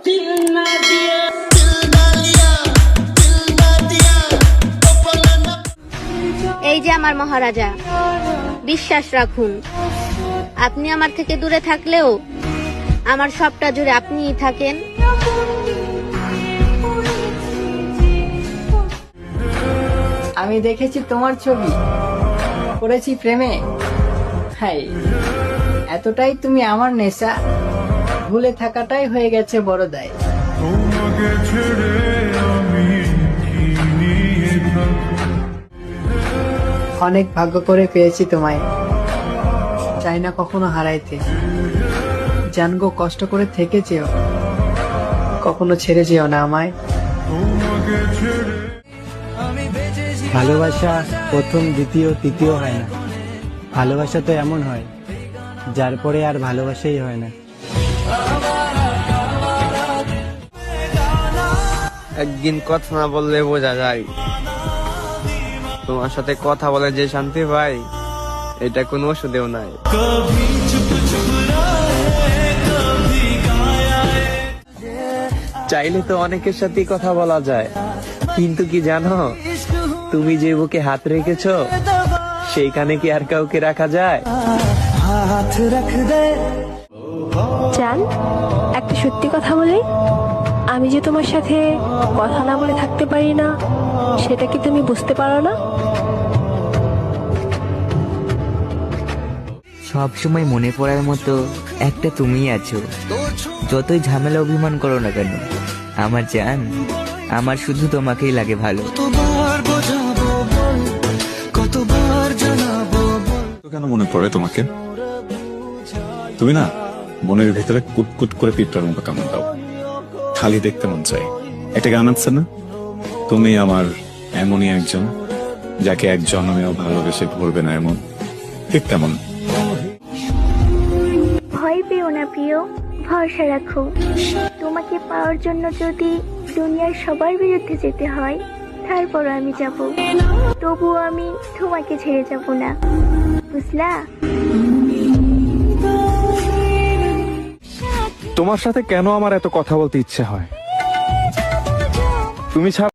এই যে আমার মহারাজা, বিশ্বাস রাখুন, আপনি আমার থেকে দূরে থাকলেও আমার সবটা জুড়ে আপনিই থাকেন। আমি দেখেছি তোমার ছবি, পড়েছি প্রেমে। হাই, এতটাই তুমি আমার নেশা, ভুলে থাকাটাই হয়ে গেছে বড় দায়। অনেক ভাগ্য করে পেয়েছি তোমায়, চাই না কখনো হারাইতে। জানগো কষ্ট করে থেকে যেও, কখনো ছেড়ে যেও না আমায়। ভালোবাসা প্রথম, দ্বিতীয়, তৃতীয় হয় না। ভালোবাসা তো এমন হয় যার পরে আর ভালোবাসাই হয় না। একদিন কথা না বললে বোঝা যায়, তোমার সাথে কথা বলে যে শান্তি পাই, এটা কোনো ওষুধেও নাই। চাইলে তো অনেকের সাথে কথা বলা যায়, কিন্তু কি জানো, তুমি যে বুকে হাত রেখেছো সেইখানে কি আর কাউকে রাখা যায়? জান, একটা সত্যি কথা বলি, আমি যে তোমার সাথে কথা না বলে থাকতে পারি না, সেটা কি তুমি বুঝতে পারো না? সব সময় মনে পড়ার মতো একটা তুমিই আছো। যতই ঝামেলা অভিমান করো না কেন, আমার জান, আমার শুধু তোমাকেই লাগে ভালো। কেন মনে পড়ে তোমাকে? তুমি না মনের ভিতরে কুটকুট করে পিঁপড়ার মতো কামড় দাও, খালি দেখতে মন চাই। একটা গান আছে না, তুমি আমার এমনই একজন যাকে এক জন্মেও ভালোবেসে ভুলবে না, এমন ঠিক তেমন। ভয় পেও না প্রিয়, ভরসা রাখো। তোমাকে পাওয়ার জন্য যদি দুনিয়ার সবার বিরুদ্ধে যেতে হয়, তারপরও আমি যাব, তবুও আমি তোমাকে ছেড়ে যাব না, বুঝলা? তোমার সাথে কেন আমার এত কথা বলতে ইচ্ছে হয়? তুমি ছাড়া